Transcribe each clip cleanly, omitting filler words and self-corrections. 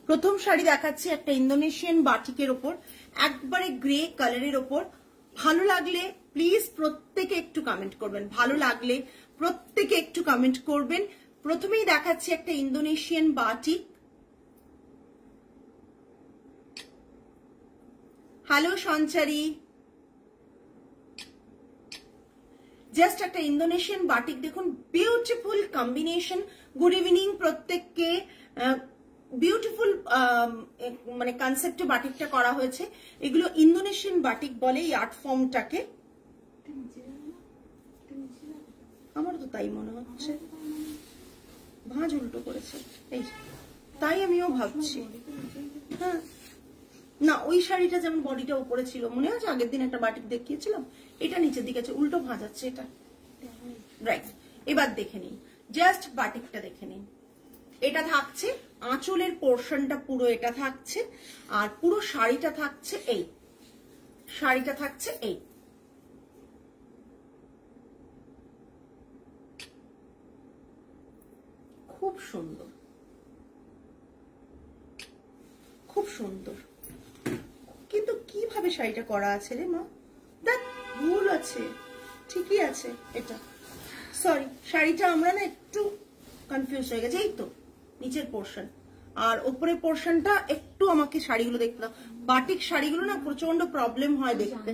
প্রথম শাড়ি দেখাচ্ছি একটা ইন্দোনেশিয়ান বাটিকের ওপর, একবারে গ্রে কালারের ওপর। ভালো লাগলে প্লিজ প্রত্যেকে একটু কমেন্ট করবেন, ভালো লাগলে প্রত্যেকে একটু কমেন্ট করবেন। প্রথমেই দেখাচ্ছি একটা ইন্দোনেশিয়ান বাটিক। হ্যালো সঞ্চারী, জাস্ট একটা ইন্দোনেশিয়ান বাটিক দেখুন, বিউটিফুল কম্বিনেশন। গুড ইভিনিং প্রত্যেককে। বিউটিফুল মানে কনসেপ্টে বাটিকটা করা হয়েছে। এগুলো ইন্দোনেশিয়ান বাটিক বলে এই আর্ট ফর্মটাকে। আমার তো তাই মনে হচ্ছে, ভাঁজ উল্টো করেছে এই, তাই আমিও ভাবছি। হ্যাঁ না, ওই শাড়িটা যেমন বডিটা উপরে ছিল, মনে আছে আগের দিন একটা বাটিক দেখিয়েছিলাম, এটা নিচের দিকে আছে, উল্টো ভাঁজাচ্ছে এটা। রাইট, এবার দেখে নিন, জাস্ট বাটিকটা দেখে নিন। এটা থাকছে আঁচলের পোর্শনটা পুরো এটা থাকছে, আর পুরো শাড়িটা থাকছে এই, শাড়িটা থাকছে এই। খুব সুন্দর, খুব সুন্দর। কিন্তু কিভাবে শাড়িটা করা আছে রে মা, দেখ ভুল আছে, ঠিকই আছে এটা, সরি শাড়িটা আমরা না একটু কনফিউজ হয়ে গেছে। এই তো নিচের পোর্শন আর উপরের পোর্শনটা একটু আমাকে শাড়িগুলো দেখতে দাও। বাটিক শাড়িগুলো না প্রচন্ড প্রবলেম হয় দেখতে।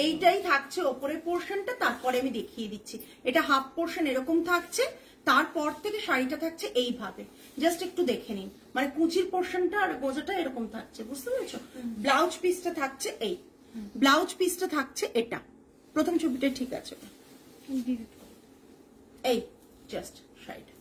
এইটাই থাকছে ওপরের পোর্শনটা, তারপরে আমি দেখিয়ে দিচ্ছি। এটা হাফ পোর্শন এরকম থাকছে, তারপর থেকে শাড়িটা থাকছে এইভাবে। জাস্ট একটু দেখে নিন, মানে কুচির পোর্শনটা আর গোজাটা এরকম থাকছে, বুঝতে পেরেছো? ব্লাউজ পিসটা থাকছে এই, ব্লাউজ পিসটা থাকছে এটা। প্রথম ছবিটা ঠিক আছে, এই জাস্ট শাড়িটা।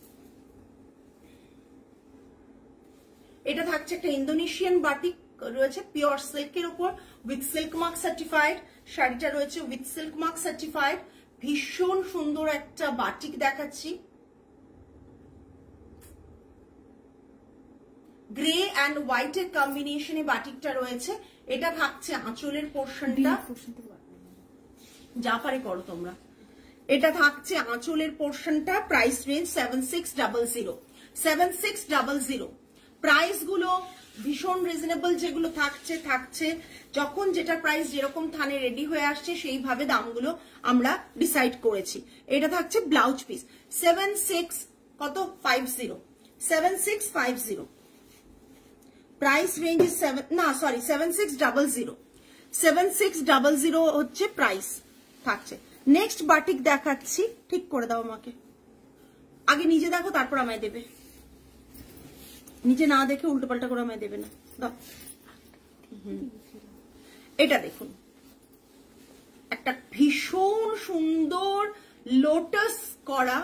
এটা থাকছে একটা ইন্দোনেশিয়ান বাটিক রয়েছে পিওর সিল্কের উপর, উইথ সিল্ক মার্ক সার্টিফাইড। শাড়িটা রয়েছে উইথ সিল্ক মার্ক সার্টিফাইড। ভীষণ সুন্দর একটা বাটিক দেখাচ্ছি, গ্রে অ্যান্ড হোয়াইটের কম্বিনেশনে বাটিকটা রয়েছে। এটা থাকছে আঁচলের পোর্শনটা, যা পারে করো তোমরা। এটা থাকছে আঁচলের পোর্শনটা। Price range 7600, 7600। প্রাইস গুলো ভীষণ রিজনেবল, যেগুলো থাকছে যখন যেটা প্রাইস যেরকম থানে রেডি হয়ে আসছে সেইভাবে দামগুলো আমরা ডিসাইড করেছি। এটা থাকছে ব্লাউজ পিস 7650, প্রাইস রেঞ্জ 7600, 7600 হচ্ছে প্রাইস থাকছে। নেক্সট বাটিক দেখাচ্ছি, ঠিক করে দাও আমাকে, আগে নিজে দেখো তারপর আমায় দেবে, নিজে না দেখে উল্টো পাল্টা করে আমায় দেবে না। দাও, এটা দেখুন, একটা ভীষণ সুন্দর লোটাস করা।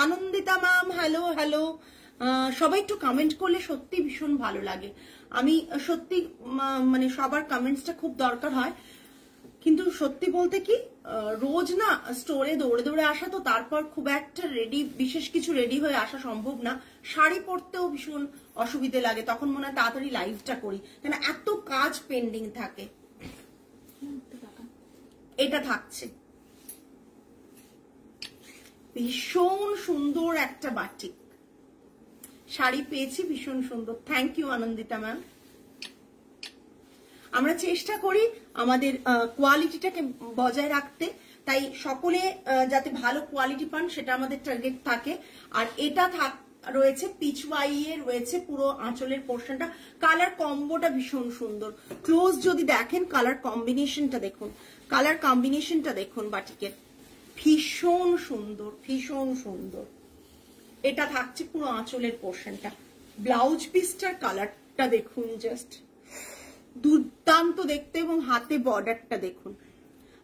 আনন্দিতা ম্যাম হ্যালো হ্যালো, সবাই একটু কমেন্ট করলে সত্যি ভীষণ ভালো লাগে। আমি সত্যি মানে সবার কমেন্টসটা খুব দরকার হয়, কিন্তু সত্যি বলতে কি রোজ না স্টোরে দৌড়ে দৌড়ে আসা, তো তারপর খুব একটা বিশেষ কিছু রেডি হয়ে আসা সম্ভব না। শাড়ি পরতেও ভীষণ অসুবিধে লাগে, তখন মনে হয় তাড়াতাড়ি লাইভটা করি, কেন এত কাজ পেন্ডিং থাকে। এটা থাকছে ভীষণ সুন্দর একটা বাটিক শাড়ি পেয়েছি, ভীষণ সুন্দর। Thank you Anandita ma'am. আমরা চেষ্টা করি আমাদের কোয়ালিটিটাকে বজায় রাখতে, তাই সকলে যাতে ভালো কোয়ালিটি পান সেটা আমাদের টার্গেট থাকে। আর এটা রয়েছে পিচওয়াই এর, রয়েছে পুরো আঁচলের পোর্শনটা। কালার কম্বোটা ভীষণ সুন্দর, ক্লোজ যদি দেখেন কালার কম্বিনেশনটা দেখুন, কালার কম্বিনেশনটা দেখুন বাটিকের, ভীষণ সুন্দর, ভীষণ সুন্দর। এটা থাকছে পুরো আঁচলের পোর্শনটা। ব্লাউজ পিসটার কালারটা দেখুন, জাস্ট দুর্দান্ত দেখতে, এবং হাতে বর্ডারটা দেখুন,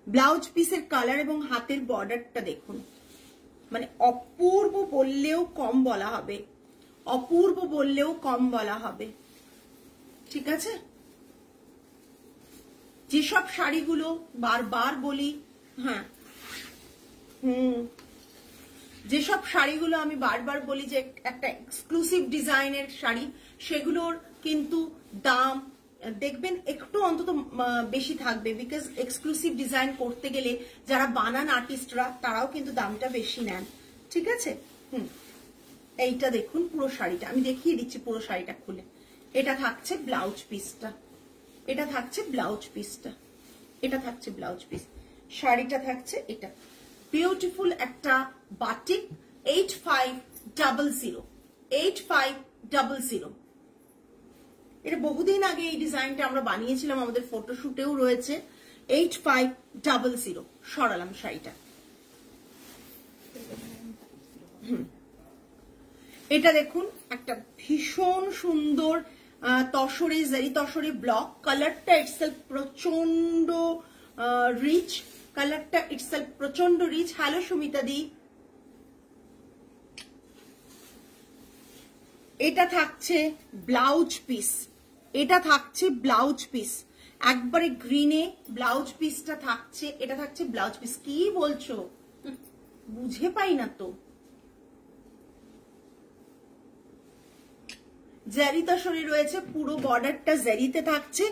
ব্লাউজ পিসের কালার এবং হাতের বর্ডারটা দেখুন, মানে অপূর্ব বললেও কম বলা হবে, অপূর্ব বললেও কম বলা হবে। ঠিক আছে, যেসব শাড়িগুলো বারবার বলি, হ্যাঁ যেসব শাড়িগুলো আমি বারবার বলি যে একটা এক্সক্লুসিভ ডিজাইনের শাড়ি, সেগুলোর কিন্তু দাম দেখবেন একটু অন্তত বেশি থাকবে, বিকজ এক্সক্লুসিভ ডিজাইন করতে গেলে যারা বানান আর্টিস্টরা তারাও কিন্তু দামটা বেশি নেন, ঠিক আছে। এইটা দেখুন পুরো শাড়িটা আমি দেখিয়ে দিচ্ছি, পুরো শাড়িটা খুলে। এটা থাকছে ব্লাউজ পিসটা, এটা থাকছে ব্লাউজ পিসটা, এটা থাকছে ব্লাউজ পিস, শাড়িটা থাকছে এটা। বিউটিফুল একটা বাটিক 8500, 8500। এটা বহুদিন আগে এই ডিজাইনটা আমরা বানিয়েছিলাম, আমাদের ফটোশুটেও রয়েছে। 8500 সরালাম শাড়িটা। এটা দেখুন একটা ভীষণ সুন্দর তসরে, জারি তসরে ব্লক। কালারটা ইটসেলফ প্রচন্ড রিচ, কালারটা ইটসেলফ প্রচন্ড রিচ। হ্যালো সুমিতা দি। এটা থাকছে ব্লাউজ পিস, এটা থাকছে ব্লাউজ পিস, একবারে গ্রিনে ব্লাউজ পিসটা থাকছে। এটা থাকছে ব্লাউজ পিস। কি বলছো, বুঝে পাই না তো। জারি তসরে রয়েছে, পুরো বর্ডারটা জারিতে থাকছে,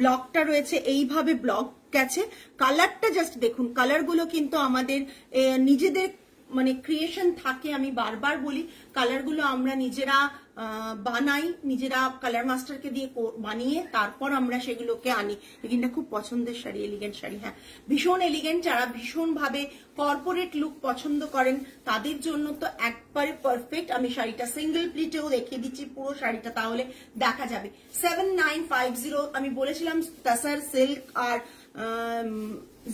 ব্লকটা রয়েছে এইভাবে ব্লক গেছে। কালারটা জাস্ট দেখুন, কালারগুলো কিন্তু আমাদের নিজেদের মানে ক্রিয়েশন থাকে। আমি বারবার বলি কালারগুলো আমরা নিজেরা বানাই, নিজেরা কালার মাস্টারকে দিয়ে বানিয়ে তারপর আমরা সেগুলোকে আনি। এখানটা খুব পছন্দের শাড়ি, এলিগেন্ট শাড়ি। হ্যাঁ, ভীষণ এলিগেন্ট। যারা ভীষণ ভাবে কর্পোরেট লুক পছন্দ করেন তাদের জন্য তো একবারে পারফেক্ট। আমি শাড়িটা সিঙ্গেল প্লিটেও দেখিয়ে দিচ্ছি পুরো শাড়িটা, তাহলে দেখা যাবে। 7950 আমি বলেছিলাম তাসার সিল্ক আর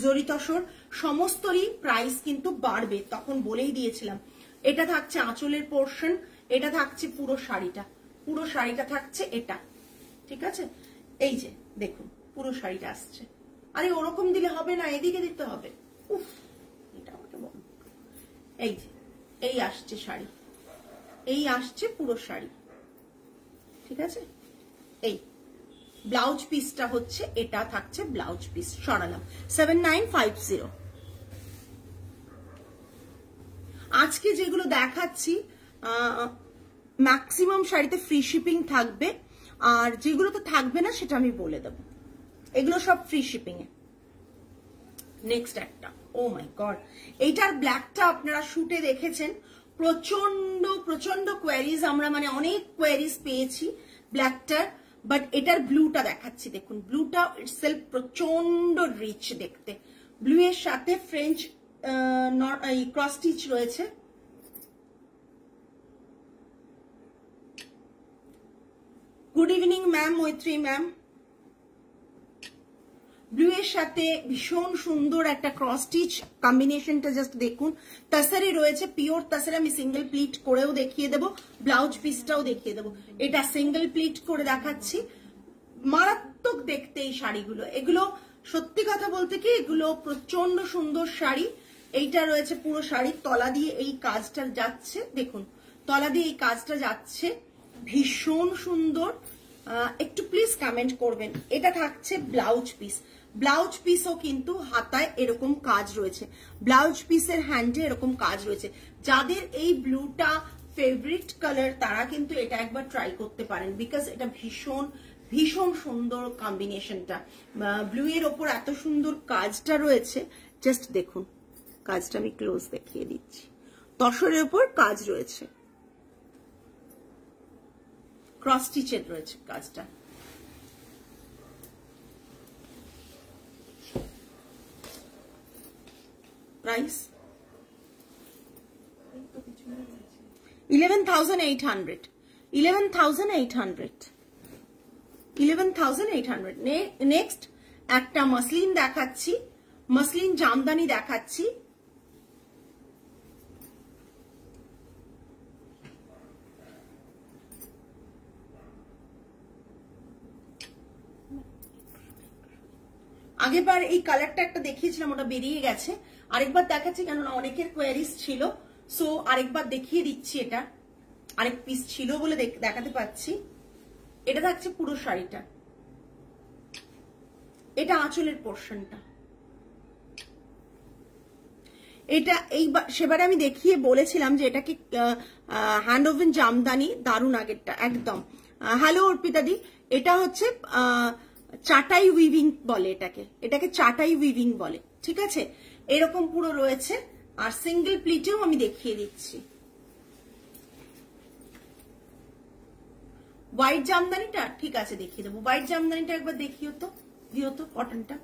জরি তসর সমস্তরই প্রাইস কিন্তু বাড়বে, তখন বলেই দিয়েছিলাম। এটা থাকছে আঁচলের পোর্শন, এটা থাকছে পুরো শাড়িটা, পুরো শাড়িটা থাকছে এটা, ঠিক আছে। এই যে দেখুন পুরো শাড়িটা আসছে। আরে ওরকম দিলে হবে না, এদিকে দিতে হবে। উফ, এটা আমাকে বল। এই যে এই আসছে শাড়ি, এই আসছে পুরো শাড়ি, ঠিক আছে। এই ব্লাউজ পিসটা হচ্ছে, এটা থাকছে ব্লাউজ পিস। সরালাম। 7950। আজকে যেগুলো দেখাচ্ছি ম্যাক্সিমাম শাড়িতে ফ্রি শিপিং থাকবে, আর যেগুলো তো থাকবে না সেটা আমি বলে দেব। এগুলো সব ফ্রি শিপিং এ। নেক্সট একটা, ও মাই গড, এইটার ব্ল্যাকটা আপনারা শুটে দেখেছেন। প্রচন্ড প্রচন্ড কোয়ারিজ, আমরা মানে অনেক কোয়ারিজ পেয়েছি ব্ল্যাকটার। বাট এটার ব্লুটা দেখাচ্ছি, দেখুন ব্লুটা ইটসেলফ প্রচন্ড রিচ দেখতে। ব্লু এর সাথে ফ্রেঞ্চ ক্রস স্টিচ রয়েছে। গুড ইভিনিং ম্যাম, মৈত্রী ম্যাম। ব্লু এর সাথে ভীষণ সুন্দর একটা ক্রস স্টিচ কম্বিনেশনটা জাস্ট দেখুন। তাসারে রয়েছে, পিওর তাসারে। আমি সিঙ্গেল প্লিট করেও দেখিয়ে দেবো, ব্লাউজ পিসটাও দেখিয়ে দেবো। এটা সিঙ্গেল প্লিট করে দেখাচ্ছি। মারাত্মক দেখতে এই শাড়িগুলো। এগুলো সত্যি কথা বলতে কি, এগুলো প্রচন্ড সুন্দর শাড়ি। এইটা রয়েছে পুরো শাড়ির তলা দিয়ে এই কাজটা যাচ্ছে, দেখুন তলা দিয়ে এই কাজটা যাচ্ছে, ভীষণ সুন্দর। একটু প্লিজ কমেন্ট করবেন। এটা থাকছে ব্লাউজ পিস। ব্লাউজ পিসও কিন্তু হাতায় এরকম কাজ রয়েছে, ব্লাউজ পিসের হ্যান্ডে এরকম কাজ রয়েছে। যাদের এই ব্লুটা ফেভারিট কালার তারা কিন্তু এটা একবার ট্রাই করতে পারেন, বিকজ এটা ভীষণ ভীষণ সুন্দর কম্বিনেশনটা। ব্লু এর ওপর এত সুন্দর কাজটা রয়েছে, জাস্ট দেখুন কাজটা আমি ক্লোজ দেখিয়ে দিচ্ছি। তসরের ওপর কাজ রয়েছে, ক্রস স্টিচের রয়েছে কাজটা। প্রাইস 11,800, 11,800, 11,800। নেক্সট একটা মসলিন দেখাচ্ছি, মসলিন জামদানি দেখাচ্ছি। আগেবার এই কালারটা একটা দেখিয়েছিলাম, ওটা বেরিয়ে গেছে। আরেকবার দেখাচ্ছি কেননা অনেকের কোয়ারিজ ছিল, সো আরেকবার দেখিয়ে দিচ্ছি। এটা আরেক পিস ছিল বলে দেখাতে পাচ্ছি। এটা থাকছে পুরো শাড়িটা, এটা আঁচলের পোর্শনটা। এটা সেবারে আমি দেখিয়ে বলেছিলাম যে এটাকে হ্যান্ড ওভেন জামদানি, দারুন আগেরটা একদম। হ্যালো অর্পিতা দি, এটা হচ্ছে চাটাই উইভিং বলে এটাকে চাটাই উইভিং বলে, ঠিক আছে। এরকম পুরো রয়েছে। আর সিঙ্গেল প্লিটেও আমি দেখিয়ে দিচ্ছি। হোয়াইট জামদানিটা ঠিক আছে দেখিয়ে দেবো। হোয়াইট জামদানিটা একবার দেখিও তো, দিও তো কটনটা।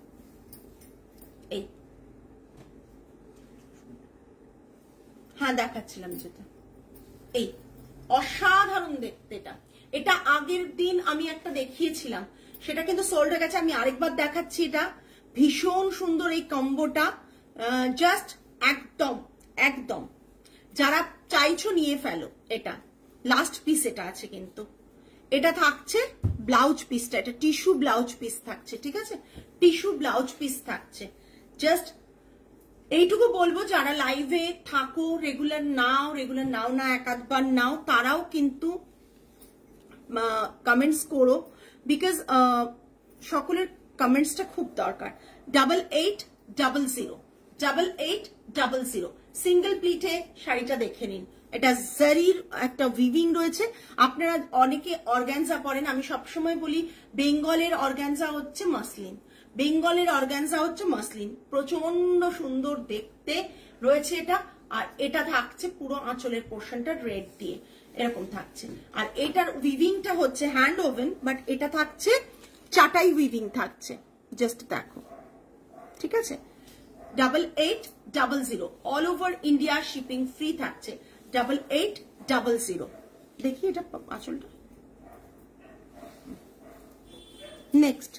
এই হ্যাঁ দেখাচ্ছিলাম যেটা, এই অসাধারণ দেখতে। এটা আগের দিন আমি একটা দেখিয়েছিলাম, সেটা কিন্তু সোল্ড হয়ে গেছে। আমি আরেকবার দেখাচ্ছি। এটা ভীষণ সুন্দর এই কম্বোটা, জাস্ট একদম একদম যারা চাইছো নিয়ে ফেলো। এটা লাস্ট পিস এটা আছে, কিন্তু এটা থাকছে ব্লাউজ পিসটা, এটা টিস্যু ব্লাউজ পিস থাকছে, ঠিক আছে, টিস্যু ব্লাউজ পিস থাকছে। জাস্ট এইটুকু বলবো, যারা লাইভে থাকো, রেগুলার নাও না, এক আধবার নাও, তারাও কিন্তু কমেন্টস করো, বিকজ সকলের কমেন্টসটা খুব দরকার। 8800 সিঙ্গেল প্লিটে শাড়িটা দেখে নিন। এটা জারির একটা উইভিং রয়েছে। আপনারা অনেকে অর্গানজা পরেন, আমি সবসময় বলি বেঙ্গলের অর্গানজা হচ্ছে মাসলিন, বেঙ্গলের অর্গানজা হচ্ছে মাসলিন, প্রচন্ড সুন্দর দেখতে রয়েছে এটা। আর এটা থাকছে পুরো আঁচলের পোর্শনটা রেড দিয়ে এরকম থাকছে। আর এটার উইভিংটা হচ্ছে হ্যান্ড ওভেন, বাট এটা থাকছে চাটাই উইভিং থাকছে। জাস্ট দেখো, ঠিক আছে। 8800 all over India shipping free থাকছে। 8800 দেখি এটা আঁচলটা। নেক্সট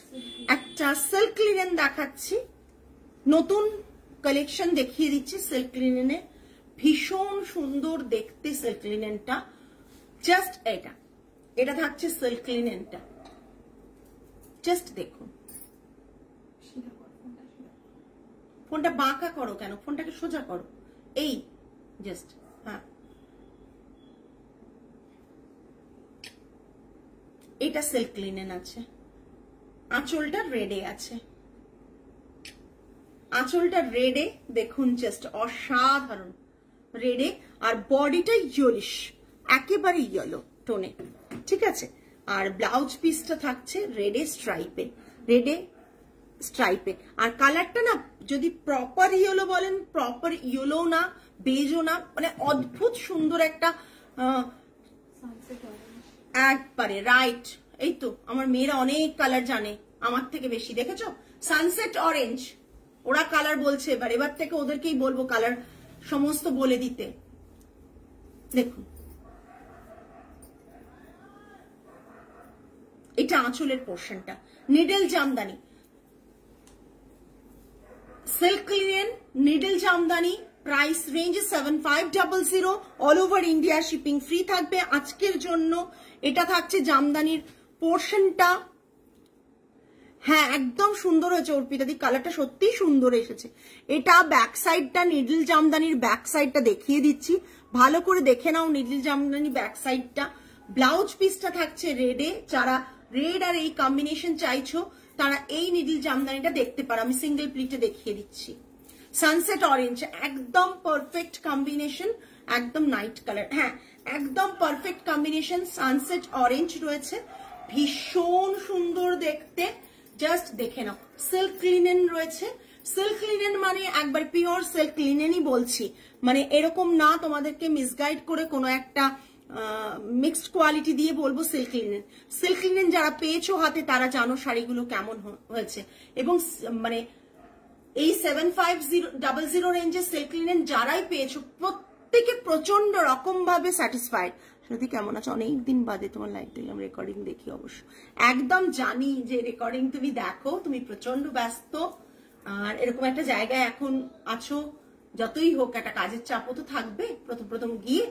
একটা সিল্ক লিনেন দেখাচ্ছি, নতুন কালেকশন দেখিয়ে দিচ্ছি সিল্ক লিনেনে। ভীষণ সুন্দর দেখতে সিল্ক লিনেনটা। জাস্ট এটা থাকছে সিল্ক লিনেনটা। জাস্ট দেখুন, ফোনটা বাঁকা করো কেন, ফোনটাকে সোজা করো। এই জাস্ট, হ্যাঁ, এটা সিল্ক লিনেন আছে। আঁচলটা রেডে আছে, আঁচলটা রেডে দেখুন, জাস্ট অসাধারণ রেডে। আর বডিটা ইয়েলিশ, একেবারে ইয়েলো টোনে, ঠিক আছে। আর ব্লাউজ পিসটা থাকছে রেডে স্ট্রাইপে। আর কালারটা না, যদি প্রপার ইয়েলো বলেন, প্রপার ইয়েলো না, বেজও না, মানে অদ্ভুত সুন্দর একটা, একবারে রাইট। এই তো আমার মেয়েরা অনেক কালার জানে আমার থেকে বেশি, দেখেছো, সানসেট অরেঞ্জ ওরা কালার বলছে। এবার থেকে ওদেরকেই বলবো কালার সমস্ত বলে দিতে। দেখুন, এটা আঁচলের পোর্শনটা, needle Jamdani, silk linen needle Jamdani. Price range 7500, all over India shipping free থাকবে আজকের জন্য। এটা থাকছে জামদানির পোর্শনটা। হ্যাঁ একদম সুন্দর হয়েছে অর্পিতাদি, কালারটা সত্যি সুন্দর এসেছে। এটা ব্যাক সাইডটা, নিডল জামদানির ব্যাক সাইডটা দেখিয়ে দিচ্ছি, ভালো করে দেখে নাও নিডল জামদানি ব্যাক সাইডটা। ব্লাউজ পিসটা থাকছে রেডে। যারা রেড আর এই কম্বিনেশন চাইছো তারা এই নিডল জামদানিটা দেখতে পারো। আমি সিঙ্গেল প্লিটে দেখিয়ে দিচ্ছি। সানসেট অরেঞ্জ একদম পারফেক্ট কম্বিনেশন, একদম নাইট কালার, হ্যাঁ একদম পারফেক্ট কম্বিনেশন। সানসেট অরেঞ্জ রয়েছে, ভীষণ সুন্দর দেখতে। জাস্ট দেখে নাও। সিল্ক লিনেন রয়েছে। সিল্ক লিনেন মানে একবার পিওর সিল্ক লিনেনই বলছি, মানে এরকম না তোমাদেরকে মিসগাইড করে কোনো একটা মিক্সড কোয়ালিটি দিয়ে বলবো সিল্ক লিনেন। সিল্ক লিনেন যারা পেয়েছো হাতে তারা জানো শাড়িগুলো কেমন হয়েছে। এবং মানে এই 7500 রেঞ্জের সিল্ক লিনেন যারাই পেয়েছো প্রত্যেকে প্রচন্ড রকম ভাবে স্যাটিসফাইড। সত্যি কেমন আছো, অনেকদিন বাদে তোমার লাইভ দেখলাম, রেকর্ডিং দেখি অবশ্য। একদম জানি যে রেকর্ডিং তুমি দেখো, তুমি প্রচন্ড ব্যস্ত আর এরকম একটা জায়গায় এখন আছো। যতই হোক একটা কাজের চাপও তো থাকবে প্রথম গিয়ে।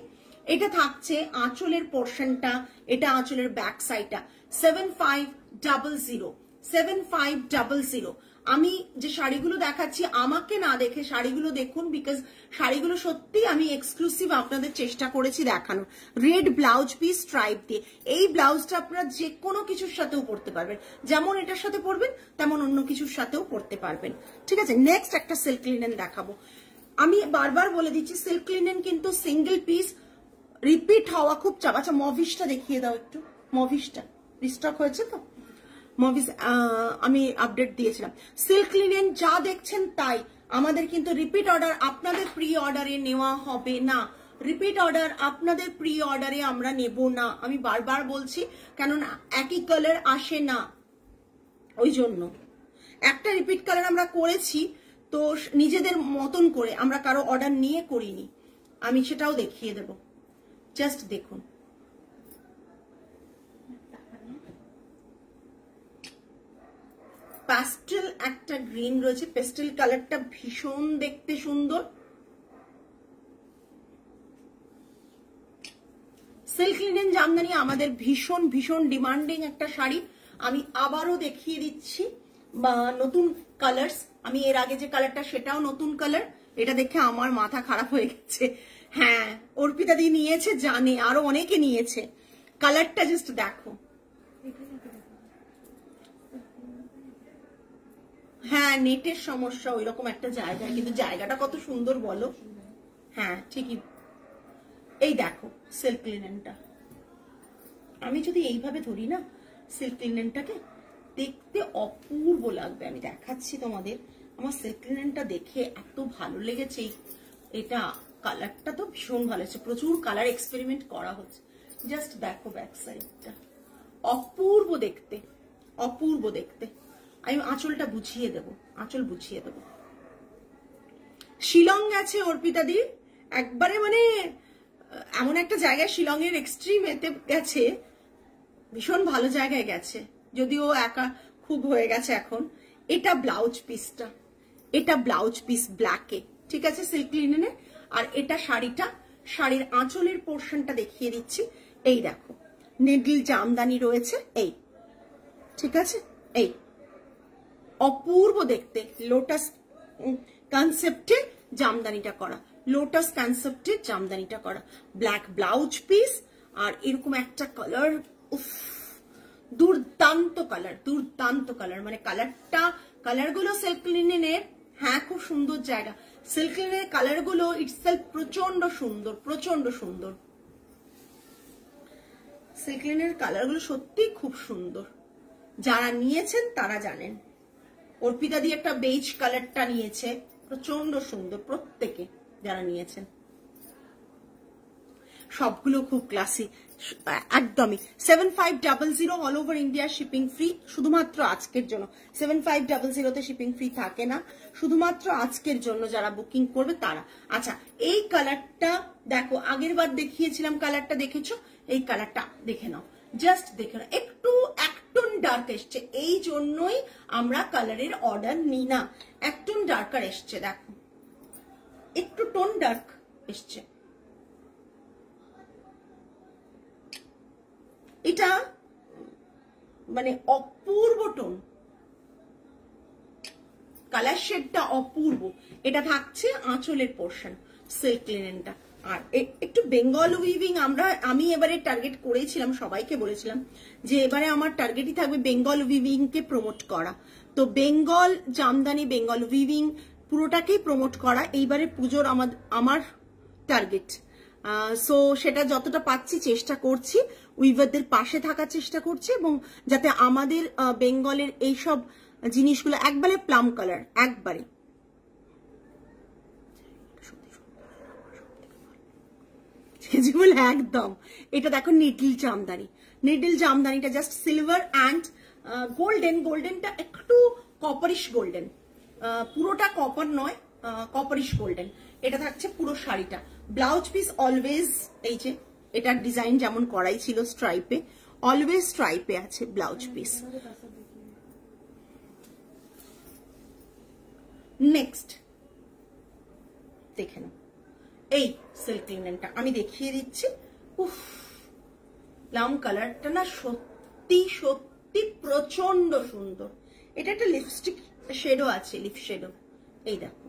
এটা থাকছে আঁচলের পোর্শনটা, এটা আঁচলের ব্যাক সাইডটা। 7500 আমি যে শাড়িগুলো দেখাচ্ছি আমাকে না দেখে শাড়িগুলো দেখুন, বিকজ শাড়িগুলো সত্যি আমি এক্সক্লুসিভ আপনাদের চেষ্টা করেছি দেখানো। রেড ব্লাউজ পিস স্ট্রাইপ দিয়ে। এই ব্লাউজটা আপনারা যে কোনো কিছুর সাথেও পরতে পারবেন, যেমন এটার সাথে পরবেন তেমন অন্য কিছুর সাথেও পরতে পারবেন, ঠিক আছে। নেক্সট একটা সিল্ক লিনেন দেখাবো। আমি বারবার বলে দিচ্ছি সিল্ক লিনেন কিন্তু সিঙ্গেল পিস রিপিট হওয়া খুব চাপ। আচ্ছা মভিশটা দেখিয়ে দাও একটু, মভিশটা রিস্টক হয়েছে তো মভিস, আমি আপডেট দিয়েছিলাম। সিল্ক লিনেন যা দেখছেন তাই, আমাদের কিন্তু রিপিট অর্ডার আপনাদের প্রি অর্ডারে নেওয়া হবে না। রিপিট অর্ডার আপনাদের প্রি অর্ডারে আমরা নেব না, আমি বারবার বলছি, কেননা একই কালার আসে না, ওই জন্য। একটা রিপিট কালার আমরা করেছি তো নিজেদের মতন করে, আমরা কারো অর্ডার নিয়ে করিনি, আমি সেটাও দেখিয়ে দেব। জাস্ট দেখুন, প্যাস্টেল একটা গ্রিন রয়েছে, পেস্টেল কালারটা ভীষণ দেখতে সুন্দর। সিল্ক লিনেন জামদানি আমাদের ভীষণ ভীষণ ডিমান্ডিং একটা শাড়ি। আমি আবারও দেখিয়ে দিচ্ছি নতুন কালার্স। আমি এর আগে যে কালারটা সেটাও নতুন কালার, এটা দেখে আমার মাথা খারাপ হয়ে গেছে। হ্যাঁ, অর্পিতা দি নিয়েছে, জানে, আরো অনেকে নিয়েছে। কালারটা জাস্ট দেখো। হ্যাঁ, নেটের সমস্যা ওইরকম একটা জায়গায়, কিন্তু জায়গাটা কত সুন্দর বলো। হ্যাঁ ঠিকই। এই দেখো সিল্ক লিনেনটা, আমি যদি এইভাবে ধরি না সিল্ক লিনেনটাকে, দেখতে অপূর্ব লাগবে। আমি দেখাচ্ছি তোমাদের, আমার সিল্ক লিনেনটা দেখে এত ভালো লেগেছে। এটা কালারটা তো ভীষণ ভালো হচ্ছে, প্রচুর কালার এক্সপেরিমেন্ট করা হচ্ছে। জাস্ট দেখো ব্যাক সাইডটা, অপূর্ব দেখতে, অপূর্ব দেখতে। আমি আঁচলটা বুঝিয়ে দেব, আঁচল বুঝিয়ে দেব। শিলং গেছে অর্পিতা দি, একবারে মানে এমন একটা জায়গায়, শিলং এর এক্সট্রিম এতে গেছে, ভীষণ ভালো জায়গায় গেছে, যদিও একা খুব হয়ে গেছে এখন। এটা ব্লাউজ পিসটা, এটা ব্লাউজ পিস ব্ল্যাকে, ঠিক আছে, সিল্ক লিনেনে। আর এটা শাড়িটা, শাড়ির আঁচলের পোর্শনটা দেখিয়ে দিচ্ছি। এই দেখো নিডল জামদানি রয়েছে, এই ঠিক আছে, এই অপূর্ব দেখতে। লোটাস কনসেপ্টে জামদানিটা করা, লোটাস কনসেপ্টে জামদানিটা করা, ব্ল্যাক ব্লাউজ পিস। আর এরকম একটা কালার, উফ, দুর্দান্ত কালার, দুর্দান্ত কালার। মানে কালারটা, কালারগুলো সিল্ক লিনেনের, হ্যাঁ খুব সুন্দর জায়গা। সিল্ক লিনেনের কালারগুলো ইটসেলফ প্রচন্ড সুন্দর, প্রচন্ড সুন্দর। সিল্ক লিনেনের কালারগুলো সত্যি খুব সুন্দর, যারা নিয়েছেন তারা জানেন। অর্পিতা দিয়ে একটা বেজ কালারটা নিয়েছে, প্রচন্ড সুন্দর প্রত্যেকে যারা নিয়েছেন, সবগুলো খুব ক্লাসি একদমই। 7500 all over India shipping free, শুধুমাত্র আজকের জন্য। 7500 শিপিং ফ্রি থাকে না, শুধুমাত্র আজকের জন্য যারা বুকিং করবে তারা। আচ্ছা, এই কালারটা দেখো, আগের বার দেখিয়েছিলাম কালারটা, দেখেছো? এই কালারটা দেখে নাও, জাস্ট দেখে নাও। একটু একটুন ডার্ক এসছে, এই জন্যই আমরা কালারের অর্ডার নিই না। একটুন ডার্কার এসছে, দেখো একটু টোন ডার্ক এসছে। এটা মানে অপূর্ব টোন, কালার শেডটা অপূর্ব। এটা থাকছে আঁচলের পোর্শন, সিল্ক লিনেনটা। আর একটু বেঙ্গল উইভিং আমি এবারে টার্গেট করেছিলাম, সবাইকে বলেছিলাম যে এবারে আমার টার্গেটই থাকবে বেঙ্গল উইভিং কে প্রমোট করা। তো বেঙ্গল জামদানি, বেঙ্গল উইভিং পুরোটাকেই প্রমোট করা এইবারে পুজোর আমার টার্গেট। সো সেটা যতটা পাচ্ছি চেষ্টা করছি, উইভারদের পাশে থাকার চেষ্টা করছি, এবং যাতে আমাদের বেঙ্গলের এইসব জিনিসগুলো একবারে প্লাম কালার, একবারে একদম। এটা দেখো নিডল জামদানি, নিডল জামদানিটা জাস্ট সিলভার অ্যান্ড গোল্ডেন, গোল্ডেনটা একটু কপারিশ গোল্ডেন, পুরোটা কপার নয়, কপারিশ গোল্ডেন। এটা থাকছে পুরো শাড়িটা। ব্লাউজ পিস অলওয়েজ, এই যে এটার ডিজাইন যেমন করাই ছিল স্ট্রাইপে, অলওয়েজ স্ট্রাইপে আছে ব্লাউজ পিস। নেক্সট দেখে নাও, এই সিল্ক লিনেনটা আমি দেখিয়ে দিচ্ছি। উফ, প্লাম কালারটা না সত্যি সত্যি প্রচন্ড সুন্দর। এটা একটা লিপস্টিক শেডও আছে, লিপ শেডও। এই দেখো,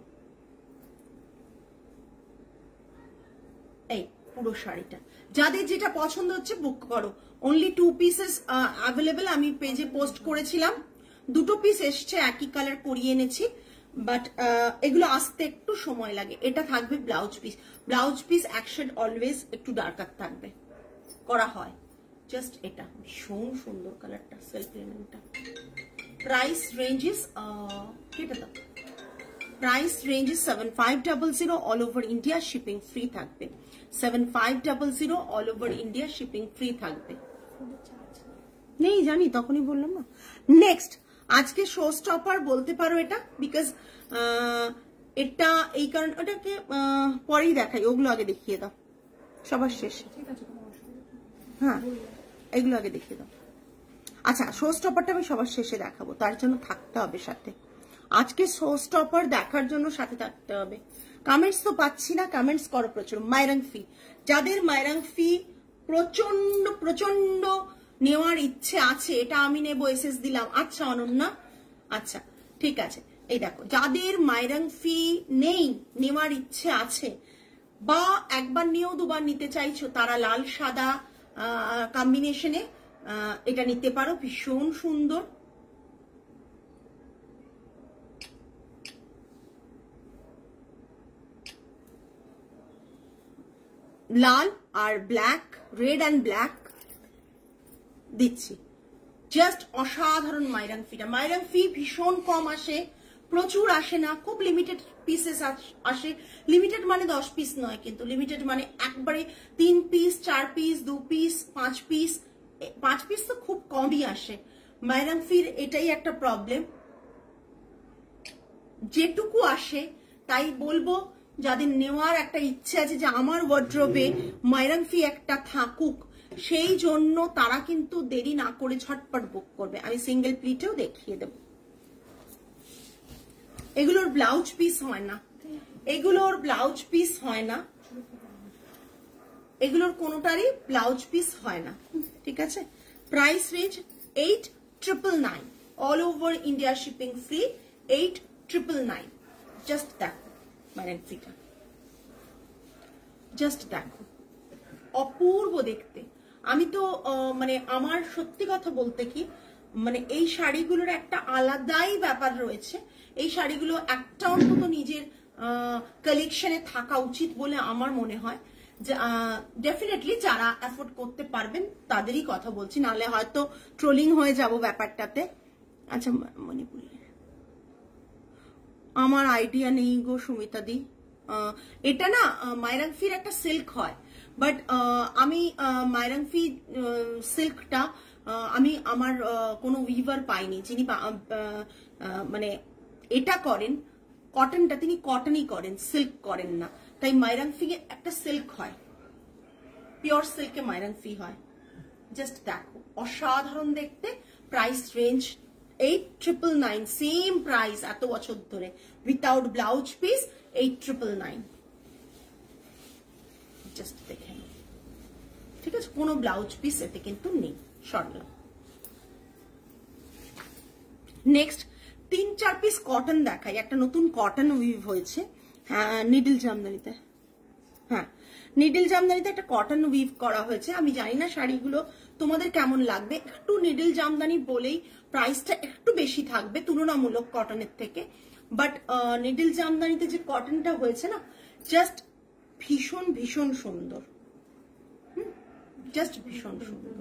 এই পুরো শাড়িটা। যাদের যেটা পছন্দ হচ্ছে বুক করো। অনলি 2 পিসেস অ্যাভেলেবেল, আমি পেজে পোস্ট করেছিলাম। 2টো পিস এসছে, একই কালার করিয়ে এনেছি, বাট এগুলো আসতে একটু সময় লাগে। এটা থাকবে ব্লাউজ পিস, ব্লাউজ পিস এক শেড অলওয়েজ একটু ডার্কার থাকবে, করা হয়। জাস্ট এটা ভীষণ সুন্দর কালারটা, সেলফ লিনেনটা। প্রাইস রেঞ্জেস এটা দাও, price ranges 7500 all over India, shipping free থাকবে। 7500 all over India, shipping free থাকবে। নেই জানি, তখনই বললাম না। নেক্সট আজকে শো স্টপার বলতে পারো এটা, বিকজ এটা এই কারণ, ওটাকে পরেই দেখাই, ওগুলো আগে দেখিয়ে দাও সবার শেষে। হ্যাঁ এগুলো আগে দেখিয়ে দাও। আচ্ছা শো স্টপারটা আমি সবার শেষে দেখাবো, তার জন্য থাকতে হবে সাথে। আজকে শো স্টপার দেখার জন্য সাথে থাকতে হবে। কমেন্টস তো পাচ্ছি না, কমেন্টস করো প্রচুর। মাইরাং ফি, যাদের মাইরাং ফি প্রচন্ড প্রচন্ড নেওয়ার ইচ্ছে আছে, এটা আমি নেবো, এসএস দিলাম। আচ্ছা অনন্যা, আচ্ছা ঠিক আছে। এই দেখো, যাদের মাইরাং ফি নেই, নেওয়ার ইচ্ছে আছে, বা একবার নিয়েও দুবার নিতে চাইছো, তারা লাল সাদা কম্বিনেশনে এটা নিতে পারো, ভীষণ সুন্দর। লাল আর ব্ল্যাক, রেড অ্যান্ড ব্ল্যাক দিচ্ছি, জাস্ট অসাধারণ মাইরাং ফিটা। মাইরাং ফি ভীষণ কম আসে, প্রচুর আসে না, খুব লিমিটেড পিসেস আসে। লিমিটেড মানে 10 পিস নয়, কিন্তু লিমিটেড মানে একবারে 3 piece 4 piece 2 piece 5 piece. 5 piece তো খুব কমই আসে। মাইরাং ফির এটাই একটা প্রবলেম, যেটুকু আসে তাই বলবো, যাদের নেওয়ার একটা ইচ্ছে আছে যে আমার ওয়ার্ড্রোবে মাইরাং ফি একটা থাকুক, সেই জন্য তারা কিন্তু দেরি না করে ঝটপট বুক করবে। আমি সিঙ্গেল প্লিটেও দেখিয়ে দেব। এগুলোর ব্লাউজ পিস হয় না, এগুলোর ব্লাউজ পিস হয় না, এগুলোর কোনোটারই ব্লাউজ পিস হয় না, ঠিক আছে। Price range 8999, all over India shipping free, 8999। Just দেখো মাইরাং ফিটা, জাস্ট দেখো, অপূর্ব দেখতে। আমি তো মানে আমার সত্যি কথা বলতে কি, মানে এই শাড়িগুলোর একটা আলাদাই ব্যাপার রয়েছে। এই শাড়িগুলো একটা অন্তত নিজের কালেকশনে থাকা উচিত বলে আমার মনে হয়। ডেফিনেটলি যারা অ্যাফোর্ড করতে পারবেন তাদেরই কথা বলছি, নাহলে হয়তো ট্রোলিং হয়ে যাব ব্যাপারটাতে। আচ্ছা মণিপুরি, আমার আইডিয়া নেই গো সুমিতা দি। এটা না মাইরাং ফির একটা সিল্ক হয়, বাট আমি মাইরাং ফি সিল্কটা আমি আমার কোনো উইভার পাইনি যিনি মানে এটা করেন কটনটা, তিনি কটনই করেন, সিল্ক করেন না। তাই মাইরাং ফি একটা সিল্ক হয়, পিওর সিল্কে মাইরাং ফি হয়। জাস্ট দেখো, অসাধারণ দেখতে। প্রাইস রেঞ্জ 8999, সেম প্রাইস এত বছর ধরে, উইথাউট ব্লাউজ পিস 8999। জাস্ট দেখে নাও, ঠিক আছে, কোনো ব্লাউজ পিস এতে কিন্তু নেই, সরলাম। নেক্সট 3-4 পিস কটন দেখাই। একটা নতুন কটন উইভ হয়েছে, হ্যাঁ নিডল জামদানিতে, হ্যাঁ নিডল জামদানিতে একটা কটন উইভ করা হয়েছে। আমি জানি না শাড়িগুলো তোমাদের কেমন লাগবে। একটু নিডল জামদানি বলেই প্রাইসটা একটু বেশি থাকবে তুলনামূলক কটনের থেকে, বাট নিডল জামদানিতে যে কটনটা হয়েছে না, জাস্ট ভীষণ ভীষণ সুন্দর, জাস্ট ভীষণ সুন্দর।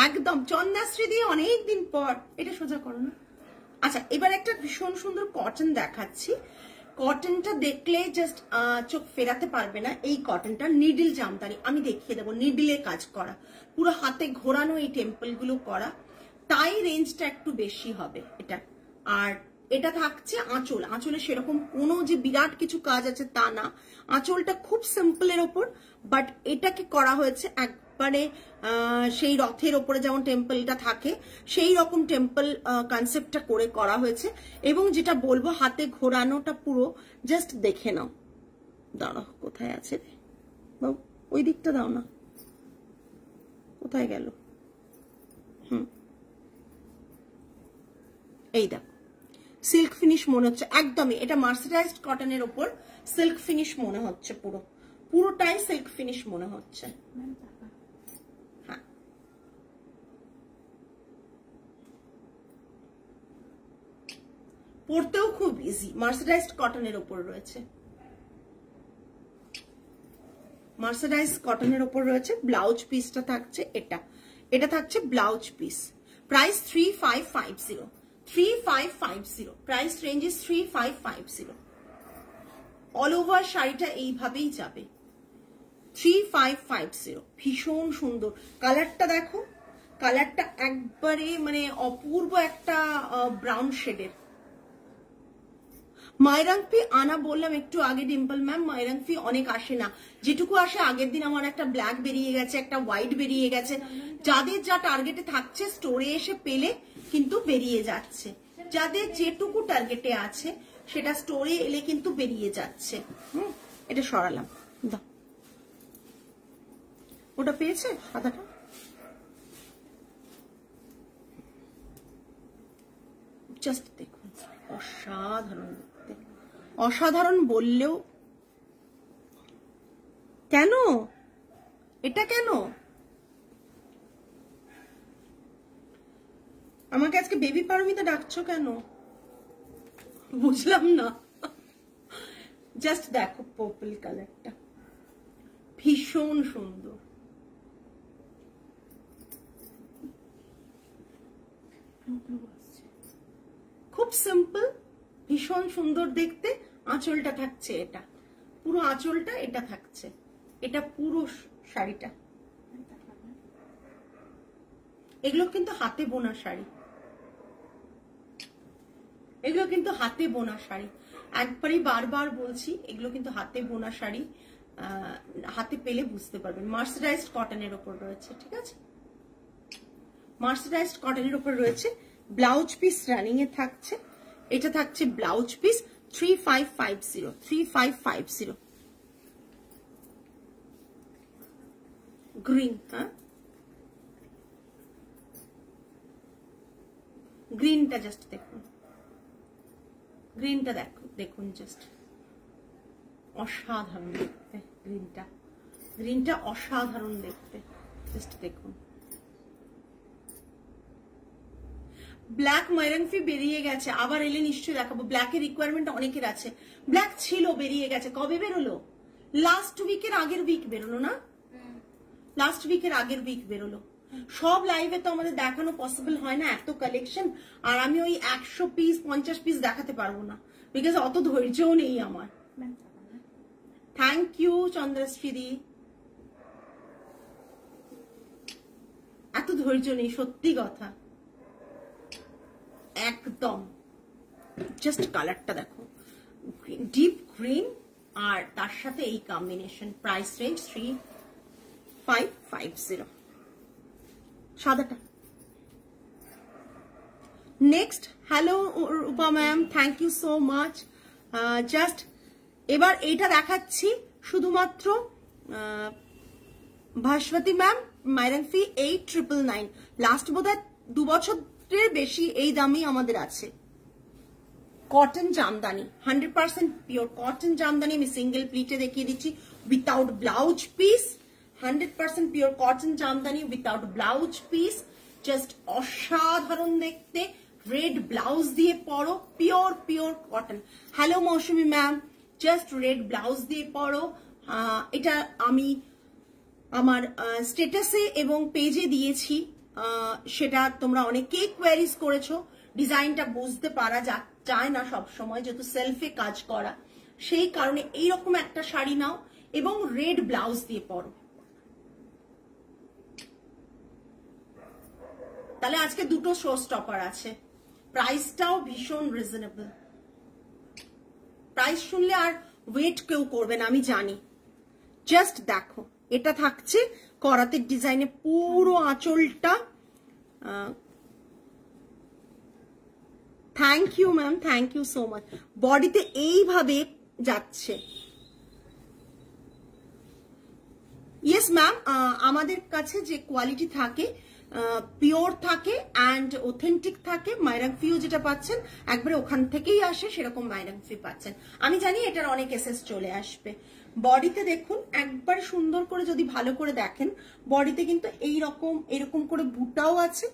একদম চন্দ্রাশ্রী দিয়ে অনেকদিন পর, এটা সোজা করো না। আচ্ছা এবার একটা ভীষণ সুন্দর কটন দেখাচ্ছি। কটনটা দেখলে জাস্ট চোখ ফেরাতে পারবে না। এই কটনটা নিডল জামদানি, আমি দেখিয়ে দেবো, নিডলে কাজ করা, পুরো হাতে ঘোরানো এই টেম্পল গুলো করা, তাই রেঞ্জটা একটু বেশি হবে এটা। আর এটা থাকছে আঁচল, আঁচলে সেরকম কোনো যে বিরাট কিছু কাজ আছে তা না, আঁচলটা খুব সিম্পলের ওপর, বাট এটাকে করা হয়েছে একবারে সেই রথের ওপরে যেমন টেম্পলটা থাকে সেই রকম টেম্পল কনসেপ্টটা করে করা হয়েছে। এবং যেটা বলবো, হাতে ঘোরানোটা পুরো জাস্ট দেখে নাও। দাঁড়াও, কোথায় আছে রে বাবু, ওই দিকটা দাও না, কোথায় গেল? এই দেখো, সিল্ক ফিনিশ মনে হচ্ছে একদমই, এটা মার্সারাইজড কটনের ওপর সিল্ক ফিনিশ মনে হচ্ছে, পুরোটাই সিল্ক ফিনিশ মনে হচ্ছে। হ্যাঁ পরতেও খুব ইজি। মার্সারাইজড কটনের ওপর রয়েছে, মার্সারাইজড কটনের ওপর রয়েছে। ব্লাউজ পিসটা থাকছে এটা, এটা থাকছে blouse piece. Price 3550, 3550, price range is 3550। All over শাড়িটা এইভাবেই যাবে। 3550, ভীষণ সুন্দর। কালারটা দেখো, কালারটা একবারে মানে অপূর্ব একটা ব্রাউন শেডের। মাইরাংফি আনা বললাম একটু আগে ডিম্পল ম্যাম, মাইরাংফি অনেক আসে না, যেটুকু আসে আগের দিন আমার একটা ব্ল্যাক বেরিয়ে গেছে, একটা হোয়াইট বেরিয়ে গেছে। যাদের যা টার্গেটে থাকছে স্টোরে এসে পেলে কিন্তু বেরিয়ে যাচ্ছে, যাদের যেটুকু টার্গেটে আছে সেটা স্টোরে এলে কিন্তু বেরিয়ে যাচ্ছে। এটা সরালাম, দাও। ওটা পেয়েছে সাদাটা? জাস্ট দেখুন, অসাধারণ দেখতে। অসাধারণ বললেও কেন, এটা কেন? আমাকে আজকে বেবি পারমিতা ডাকছো কেন বুঝলাম না। জাস্ট দেখো পার্পল কালারটা, ভীষণ সুন্দর। খুব সিম্পল, ভীষণ সুন্দর দেখতে। আঁচলটা থাকছে এটা, পুরো আঁচলটা এটা থাকছে, এটা পুরো শাড়িটা। এগুলো কিন্তু হাতে বোনা শাড়ি, এগুলো কিন্তু হাতে বোনা শাড়ি। একবারই বারবার বলছি, এগুলো কিন্তু হাতে বোনা শাড়ি। হাতে পেলে বুঝতে পারবেন। মার্সারাইজড কটনের উপর রয়েছে, ঠিক আছে? মার্সারাইজড কটনের উপর রয়েছে। ব্লাউজ পিস রানিং এ থাকছে, এটা থাকছে ব্লাউজ পিস। 3550, 3550। গ্রিন, হ্যাঁ গ্রিনটা জাস্ট দেখুন, গ্রিনটা দেখুন জাস্ট অসাধারণ দেখতে। গ্রিনটা, গ্রিনটা অসাধারণ দেখতে, জাস্ট দেখুন। ব্ল্যাক মাইরাংফি বেরিয়ে গেছে, আবার এলে নিশ্চয়ই দেখাবো। ব্ল্যাকের রিকোয়ারমেন্ট অনেকের আছে। ব্ল্যাক ছিল, বেরিয়ে গেছে। কবে বেরোলো? লাস্ট উইকের আগের উইক বেরোলো না? লাস্ট উইকের আগের উইক বেরোলো। সব লাইভে তো আমাদের দেখানো পসিবল হয় না, এত কালেকশন। আর আমি ওই 100 পিস 50 পিস দেখাতে পারবো না, বিকজ অত ধৈর্যও নেই আমার। থ্যাংক ইউ চন্দ্রশ্রী দি, এত ধৈর্য নেই, সত্যি কথা একদম। জাস্ট কালারটা দেখো, ডিপ গ্রিন আর তার সাথে এই কম্বিনেশন। Price range 3550। সাদাটা next. Hello Rupa ma'am, thank you so much. Just এবার এইটা দেখাচ্ছি শুধুমাত্র ভাস্বতী ম্যাম, মাইরাংফি 8999। লাস্ট বোধহয় 2 বছরের বেশি এই দামই আমাদের আছে। Cotton Jamdani, 100% pure cotton Jamdani. আমি সিঙ্গেল প্লিটে দেখিয়ে দিচ্ছি, without blouse piece. 100% pure cotton Jamdani without blouse piece. Just অসাধারণ দেখতে। রেড ব্লাউজ দিয়ে পরো, পিওর পিওর কটন। হ্যালো মৌসুমী ম্যাম, জাস্ট রেড ব্লাউজ দিয়ে পরো। এটা আমি আমার স্ট্যাটাসে এবং পেজে দিয়েছি, সেটা তোমরা অনেকেই কোয়ারিজ করেছো। ডিজাইনটা বুঝতে পারা যায় না সব সময়, যেহেতু সেলফে কাজ করা, সেই কারণে এইরকম একটা শাড়ি নাও এবং রেড ব্লাউজ দিয়ে পরো। তাহলে আজকে দুটো শো স্টপার আছে। প্রাইসটাও ভীষণ রিজনেবল। প্রাইস শুনলে আর ওয়েট কেউ করবে না, আমি জানি। জাস্ট দেখো, এটা থাকছে করাতের ডিজাইনে, পুরো আঁচলটা। Thank you ma'am, thank you so much. বডিতে এইভাবে যাচ্ছে। ইয়েস ম্যাম, আমাদের কাছে যে কোয়ালিটি থাকে পিওর থাকে অ্যান্ড অথেন্টিক থাকে। মাইরাংফিও যেটা পাচ্ছেন একবারে ওখান থেকেই আসে, সেরকম মাইরাংফি পাচ্ছেন। আমি জানি এটার অনেক এসএস চলে আসবে। বডিতে দেখুন একবার সুন্দর করে, যদি ভালো করে দেখেন, বডিতে কিন্তু এরকম করে বুটাও আছে,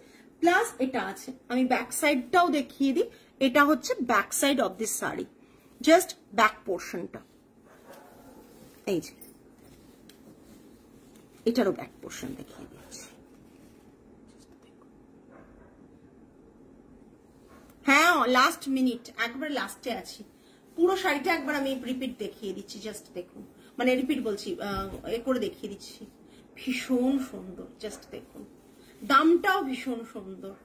প্লাস এটা আছে। আমি ব্যাক সাইডটাও দেখিয়ে দিই, এটা হচ্ছে back side of this sari, just back পোর্শনটা, এই যে এটারও ব্যাক পোর্শন দেখিয়ে দিচ্ছি। হ্যাঁ লাস্ট মিনিট, একবার লাস্টে আছি, পুরো শাড়িটা একবার আমি রিপিট দেখিয়ে দিচ্ছি, জাস্ট দেখুন, মানে রিপিট বলছি, এ করে দেখিয়ে দিচ্ছি। ভীষণ সুন্দর, জাস্ট দেখুন, দামটাও ভীষণ সুন্দর,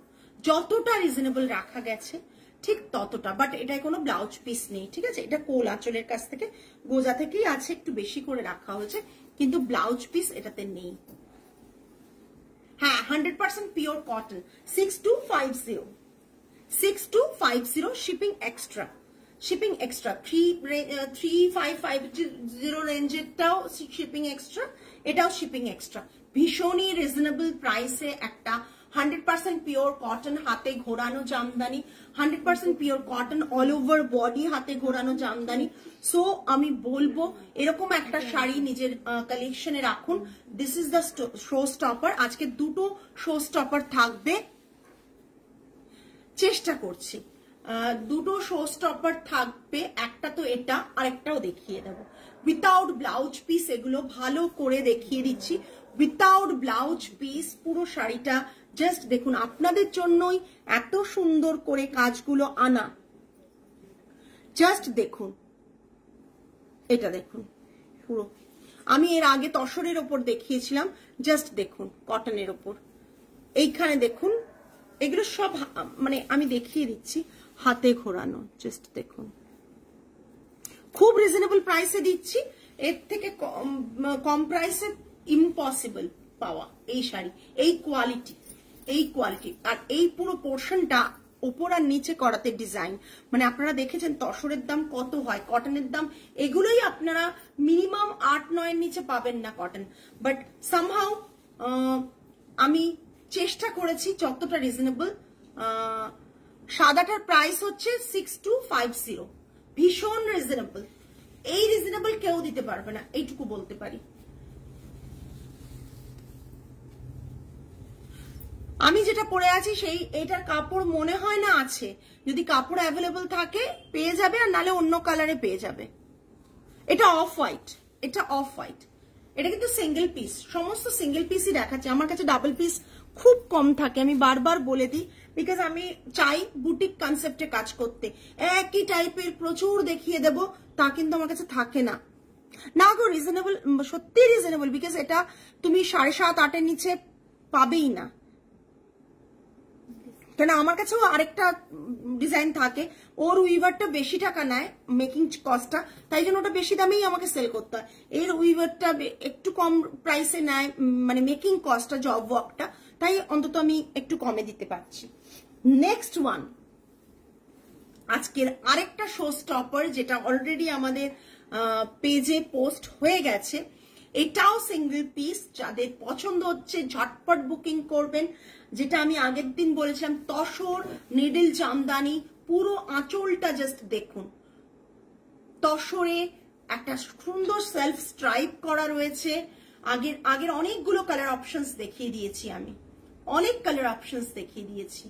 যতটা রিজনেবল রাখা গেছে ঠিক ততটা, বাট এটায় কোনো ব্লাউজ পিস নেই, ঠিক আছে? এটা কোল আঁচলের কাছ থেকে গোজা থেকেই আছে, একটু বেশি করে রাখা হয়েছে, কিন্তু ব্লাউজ পিস এটাতে নেই। হ্যাঁ 100% pure cotton, 6250, 6250, shipping extra, shipping extra, 3550 রেঞ্জেরটাও শিপিং এক্সট্রা, এটাও শিপিং এক্সট্রা। ভীষণই রিজনেবল প্রাইসে একটা 100% পিওর কটন, হাতে ঘোরানো jamdani, 100% pure cotton, all over body হাতে ঘোরানো জামদানি। সো আমি বলবো এরকম একটা শাড়ি নিজের কালেকশনে রাখুন। This is the show stopper. আজকে দুটো শো স্টপার থাকবে, চেষ্টা করছি দুটো শো স্টপার থাকবে, একটা তো এটা, আর একটাও দেখিয়ে দেবো উইথাউট ব্লাউজ পিস, এগুলো ভালো করে দেখিয়ে দিচ্ছি উইথাউট ব্লাউজ পিস। পুরো শাড়িটা জাস্ট দেখুন, আপনাদের জন্যই এত সুন্দর করে কাজগুলো আনা, জাস্ট দেখুন, এটা দেখুন পুরো। আমি এর আগে তসরের ওপর দেখিয়েছিলাম, জাস্ট দেখুন কটনের ওপর, এইখানে দেখুন, এগুলো সব মানে আমি দেখিয়ে দিচ্ছি হাতে ঘোরানো, জাস্ট দেখুন, খুব রিজনেবল প্রাইসে দিচ্ছি, এর থেকে কম প্রাইসে ইম্পসিবল পাওয়া এই শাড়ি, এই কোয়ালিটি, এই কোয়ালিটি। আর এই পুরো পোর্শনটা উপর আর নিচে করাতে ডিজাইন, মানে আপনারা দেখেছেন তসরের দাম কত হয়, কটনের দাম এগুলোই আপনারা মিনিমাম 8-9 নিচে পাবেন না কটন, বাট সামহাউ আমি চেষ্টা করেছি যতটা রিজনেবল। সাদাটার প্রাইস হচ্ছে 6250, ভীষণ রিজনেবল, এই রিজনেবল কেউ দিতে পারবে না, এইটুকু বলতে পারি। আমি যেটা পরে আছি সেই এটার কাপড় মনে হয় না আছে, যদি কাপড় অ্যাভেলেবল থাকে পেয়ে যাবে, আর নালে অন্য কালারে পেয়ে যাবে। এটা অফ হোয়াইট, এটা অফ হোয়াইট, এটা কিন্তু সিঙ্গেল পিস, সমস্ত সিঙ্গেল পিসই দেখাচ্ছে, আমার কাছে ডাবল পিস খুব কম থাকে, আমি বারবার বলে দিই, বিকজ আমি চাই বুটিক কনসেপ্টে কাজ করতে, একই টাইপের প্রচুর দেখিয়ে দেব তা কিন্তু আমার কাছে থাকে না। না গো রিজনেবল, সত্যি রিজনেবল, বিকজ এটা তুমি 7.5-8 নিচে পাবেই না, কেন আমার কাছেও আরেকটা ডিজাইন থাকে, ওর উইভারটা বেশি টাকা নেয় মেকিং কস্টটা, তাই জন্য ওটা বেশি দামেই আমাকে সেল করতে হয়। এর উইভারটা একটু কম প্রাইসে নেয়, মানে মেকিং কস্টটা, জব ওয়ার্কটা, তাই অন্তত আমি একটু কমে দিতে পারছি। নেক্সট ওয়ান, আজকের আরেকটা শো স্টপার, যেটা অলরেডি আমাদের পেজে পোস্ট হয়ে গেছে, এটাও সিঙ্গেল পিস, যাদের পছন্দ হচ্ছে ঝটপট বুকিং করবেন। যেটা আমি আগের দিন বলেছিলাম, তসর নিডল জামদানি, পুরো আঁচলটা জাস্ট দেখুন, তসরে একটা সুন্দর সেলফ স্ট্রাইপ করা রয়েছে। আগের অনেকগুলো কালার অপশনস দেখিয়ে দিয়েছি, আমি অনেক কালার অপশনস দেখিয়ে দিয়েছি।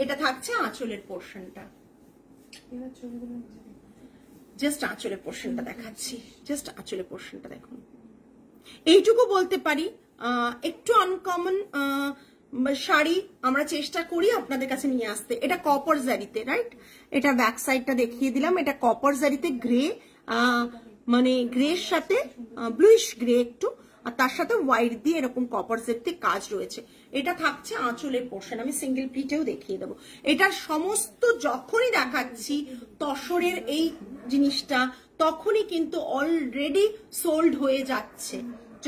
এটা থাকছে আঁচলের পোর্শনটা, জাস্ট আঁচলের পোর্শনটা দেখাচ্ছি, জাস্ট আঁচলের পোর্শনটা দেখুন। এইটুকু বলতে পারি একটু আনকমন শাড়ি আমরা চেষ্টা করি আপনাদের কাছে নিয়ে আসতে। এটা কপার জারিতে, রাইট? এটা ব্যাক সাইডটা দেখিয়ে দিলাম, এটা কপার জারিতে গ্রে, মানে গ্রের সাথে ব্লুইশ গ্রে একটু, আর তার সাথে হোয়াইট দিয়ে এরকম কপার জারিতে কাজ রয়েছে। এটা থাকছে আঁচলের পোর্শন, আমি সিঙ্গেল প্লিটেও দেখিয়ে দেবো। এটার সমস্ত যখনই দেখাচ্ছি তসরের এই জিনিসটা, তখনই কিন্তু অলরেডি সোল্ড হয়ে যাচ্ছে।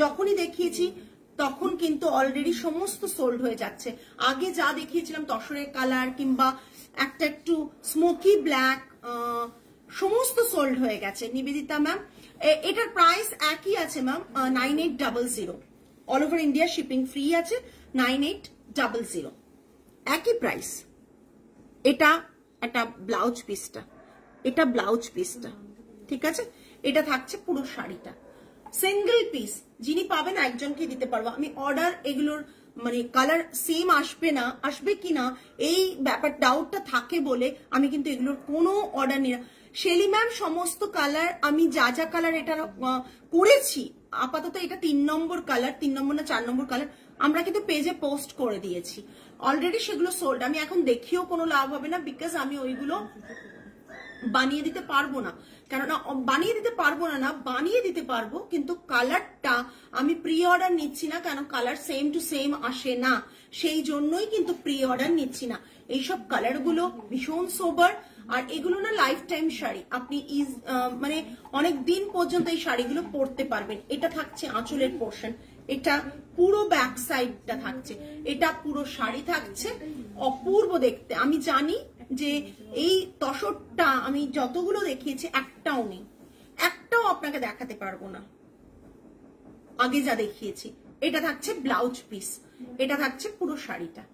যখনই দেখিয়েছি তখন কিন্তু অলরেডি সমস্ত সোল্ড হয়ে যাচ্ছে। আগে যা দেখিয়েছিলাম তসরের কালার কিংবা একটা একটু স্মোকি ব্ল্যাক, সমস্ত সোল্ড হয়ে গেছে। নিবেদিতা ম্যাম, এটার প্রাইস একই আছে ma'am, 9800, all over India shipping free আছে, 9800, একই প্রাইস। এটা একটা ব্লাউজ পিসটা, এটা ব্লাউজ পিসটা, ঠিক আছে, এটা থাকছে পুরো শাড়িটা সিঙ্গেল পিস। যিনি পাবেন একজনকে দিতে পারবো আমি। অর্ডার এগুলোর মানে কালার সেম আসবে না, আসবে কিনা এই ব্যাপার ডাউটটা থাকে বলে আমি কিন্তু এগুলোর কোনো অর্ডার নিই না। শেলি ম্যাম সমস্ত কালার আমি যা যা কালার এটা করেছি, আপাতত এটা 3 নম্বর কালার, 3 নম্বর না 4 নম্বর কালার আমরা কিন্তু পেজে পোস্ট করে দিয়েছি অলরেডি, সেগুলো সোল্ড। আমি এখন দেখিও কোনো লাভ হবে না, বিকজ আমি ওইগুলো বানিয়ে দিতে পারবো না। কেননা বানিয়ে দিতে পারবো না, বানিয়ে দিতে পারবো, কিন্তু কালারটা আমি প্রি অর্ডার নিচ্ছি না, কেন কালার সেম টু সেম আসে না, সেই জন্যই কিন্তু প্রি অর্ডার নিচ্ছি না। এইসব কালার গুলো ভীষণ সোবার, আর এগুলো না লাইফ টাইম শাড়ি, আপনি মানে অনেক দিন পর্যন্ত এই শাড়িগুলো পরতে পারবেন। এটা থাকছে আঁচলের পোর্শন, এটা পুরো ব্যাক সাইডটা থাকছে, এটা পুরো শাড়ি থাকছে, অপূর্ব দেখতে। আমি জানি যে এই তসরটা আমি যতগুলো দেখিয়েছি একটাও নেই, একটাও আপনাকে দেখাতে পারবো না আগে যা দেখিয়েছি। এটা থাকছে ব্লাউজ পিস, এটা থাকছে পুরো শাড়িটা।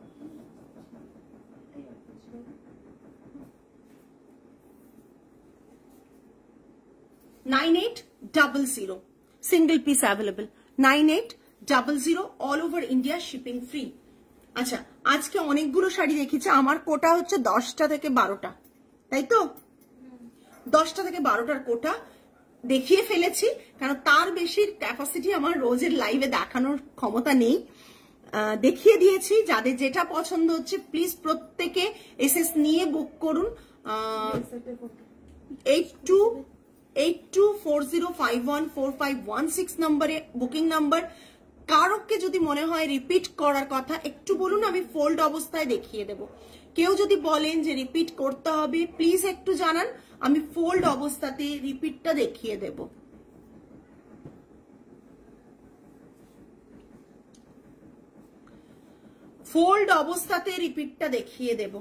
$9800 single piece available, 9800 all over India shipping free. আচ্ছা, আজকে অনেকগুলো শাড়ি দেখেছি, আমার কোটা হচ্ছে 10টা থেকে 12টা, তাই তো 10টা থেকে 12টার কোটা দেখিয়ে ফেলেছি, কারণ তার বেশি ক্যাপাসিটি আমার রোজের লাইভে দেখানোর ক্ষমতা নেই। দেখিয়ে দিয়েছি, যাদের যেটা পছন্দ হচ্ছে প্লিজ প্রত্যেকে এসএস নিয়ে বুক করুন। 8240514516 নম্বরে বুকিং নাম্বার। কারোকে যদি মনে হয় রিপিট করার কথা একটু বলুন, আমি ফোল্ড অবস্থায় দেখিয়ে দেব। কেউ যদি বলেন যে রিপিট করতে হবে প্লিজ একটু জানান, আমি ফোল্ড অবস্থাতে রিপিটটা দেখিয়ে দেব। ফোল্ড অবস্থাতে রিপিটটা দেখিয়ে দেব।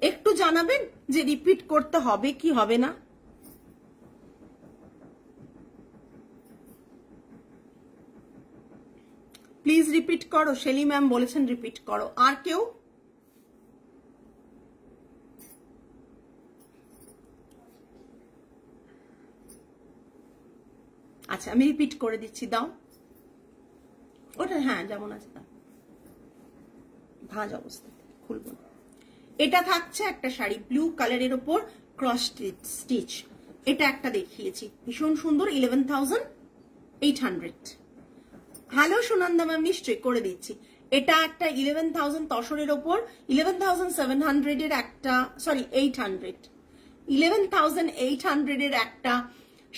একটু জানাবেন যে রিপিট করতে হবে কি হবে না। প্লিজ রিপিট করো, শেলি ম্যাম বলেছেন রিপিট করো। আর কেউ? আচ্ছা, আমি রিপিট করে দিচ্ছি, দাও ওটা। হ্যাঁ, যেমন আছে দাও, ভাঁজ অবস্থা, খুলবো না। এটা থাকছে একটা শাড়ি ব্লু কালারের ওপর ক্রস স্টিচ, এটা একটা দেখিয়েছি ভীষণ সুন্দর, 11,800। হ্যালো সুনন্দা ম্যাম, নিশ্চয়ই করে দিচ্ছি। এটা একটা 11,000 তসরের ওপর 11,700 এর একটা, সরি 800, 11,800 এর একটা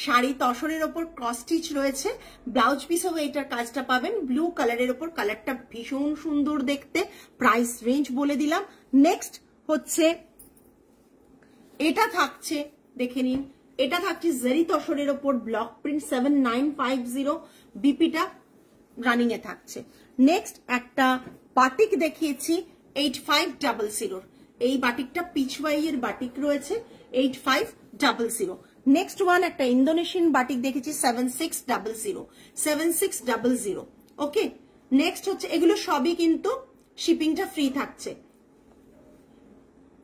শাড়ি তসরের ওপর ক্রস স্টিচ রয়েছে। ব্লাউজ পিসেও এটার কাজটা পাবেন, ব্লু কালারের ওপর, কালারটা ভীষণ সুন্দর দেখতে। প্রাইস রেঞ্জ বলে দিলাম। নেক্সট হচ্ছে এটা থাকছে, দেখে নিন, এটা থাকছে জেরি তসরের ওপর ব্লক প্রিন্ট 7950, বিপিটা রানিং এ থাকছে। নেক্সট একটা বাটিক দেখিয়েছি 8500, এই বাটিকটা পিচওয়াই এর বাটিক রয়েছে 8500। নেক্সট ওয়ান একটা ইন্দোনেশিয়ান বাটিক দেখেছি 7600। ওকে, নেক্সট হচ্ছে, এগুলো সবই কিন্তু শিপিংটা ফ্রি থাকছে।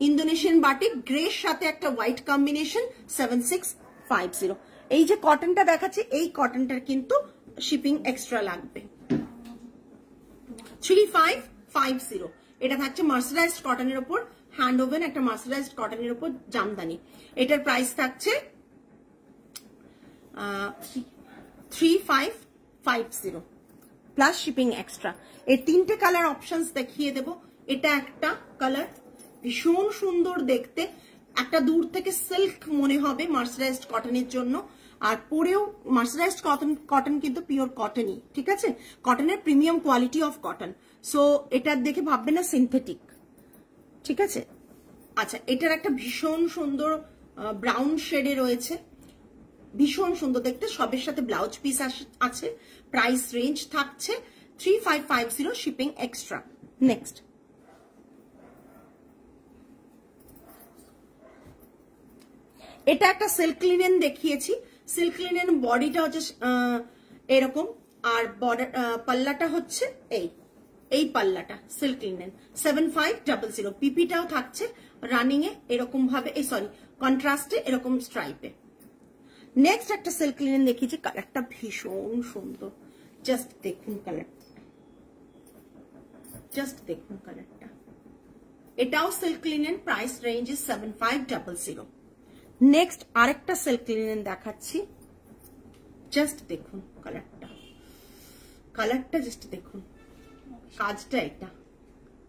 ইন্দোনেশিয়ান বাটিক গ্রের সাথে একটা হোয়াইট কম্বিনেশন 7650। এই যে কটনটা দেখাচ্ছে, এই কটনটার কিন্তু শিপিং এক্সট্রা লাগবে। 3550, এটা থাকছে মার্সারাইজড কটনের উপর হ্যান্ড ওভেন, একটা মার্সারাইজড কটনের উপর জামদানি। এটার প্রাইস থাকছে 3550 প্লাস শিপিং এক্সট্রা। এর 3টে কালার অপশনস দেখিয়ে দেব। এটা একটা কালার ভীষণ সুন্দর দেখতে, একটা দূর থেকে সিল্ক মনে হবে মার্সারাইজড কটনের জন্য, আর পরেও মার্সারাইজড কটন কিন্তু পিওর কটনই, ঠিক আছে, কটনের premium quality of cotton. So এটা দেখে ভাববে না সিনথেটিক, ঠিক আছে। আচ্ছা, এটার একটা ভীষণ সুন্দর ব্রাউন শেডে রয়েছে, ভীষণ সুন্দর দেখতে, সবের সাথে ব্লাউজ পিস আছে। প্রাইস রেঞ্জ থাকছে 3550, শিপিং এক্সট্রা। নেক্সট এটা একটা সিল্ক লিনেন দেখিয়েছি, সিল্ক লিনেন বডিটা হচ্ছে এরকম, আর বর্ডার পাল্লাটা হচ্ছে এই এই পাল্লাটা সিল্ক লিনেন 7500 পিপিটাও থাকছে রানিং এ এরকম ভাবে, এই সরি কন্ট্রাস্টে এরকম স্ট্রাইপে। নেক্সট একটা সিল্ক লিনেন দেখিয়েছি, কালারটা ভীষণ সুন্দর, জাস্ট দেখুন কালারটা, জাস্ট দেখুন কালারটা। এটাও silk linen, price range is 7500। Next আরেকটা সিল্ক লিনেন দেখাচ্ছি, জাস্ট দেখুন কালারটা, কালারটা জাস্ট দেখুন, কাজটা এটা,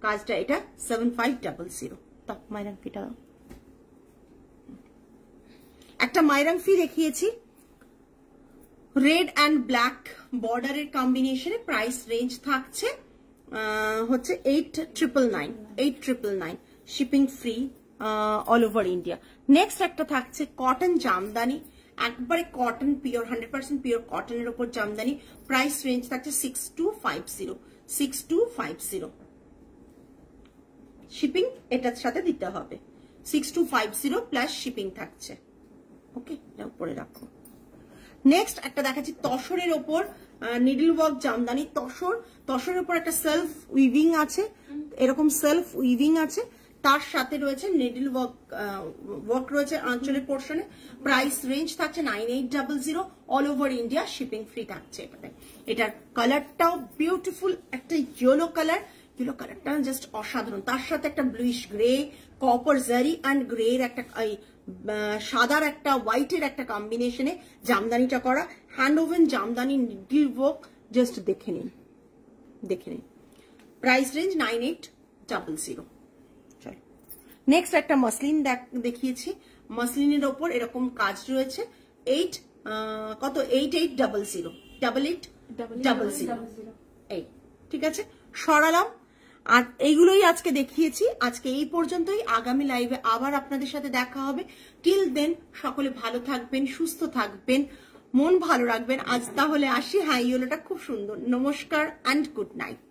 কাজটা এটা 7500। তা মাইরাংফিটা দাও, একটা মাইরাংফি দেখিয়েছি রেড অ্যান্ড ব্ল্যাক বর্ডারের কম্বিনেশনে, প্রাইস রেঞ্জ থাকছে হচ্ছে 8999 shipping free all over India. Next একটা থাকছে কটন জামদানি, একবারে কটন পিওর 100% পিওর কটনের উপর জামদানি, প্রাইস রেঞ্জ থাকছে 6250 শিপিং এটার সাথে দিতে হবে, 6250 প্লাস শিপিং থাকছে। ওকে, এটা উপরে রাখো। নেক্সট একটা দেখাচ্ছি তসরের ওপর নিডল ওয়ার্ক জামদানি, তসরের উপর একটা সেলফ উইভিং আছে, এরকম সেলফ উইভিং আছে, তার সাথে রয়েছে নিডল ওয়ার্ক রয়েছে আঁচলের পোর্শনে, প্রাইস রেঞ্জ থাকছে 9800 all over India, shipping free থাকছে এটাতে। এটার কালারটাও বিউটিফুল, একটা ইয়েলো কালার, ইয়েলো কালারটা জাস্ট অসাধারণ, তার সাথে একটা ব্লুইশ গ্রে, কপার জারি অ্যান্ড গ্রে এর একটা সাদার একটা হোয়াইটের একটা কম্বিনেশনে জামদানিটা করা, hand woven Jamdani needle work, just দেখে নিন, দেখে নিন, প্রাইস রেঞ্জ 9800। চলো নেক্সট একটা মসলিন দেখিয়েছি, মসলিনের ওপর এরকম কাজ রয়েছে, 8800 এই, ঠিক আছে, সরালাম। আর এইগুলোই আজকে দেখিয়েছি, আজকে এই পর্যন্তই, আগামী লাইভে আবার আপনাদের সাথে দেখা হবে। টিল দেন সকলে ভালো থাকবেন, সুস্থ থাকবেন, মন ভালো রাখবেন। আজ তাহলে আসি, হ্যাঁ ইয়েলোটা খুব সুন্দর। নমস্কার অ্যান্ড গুড নাইট।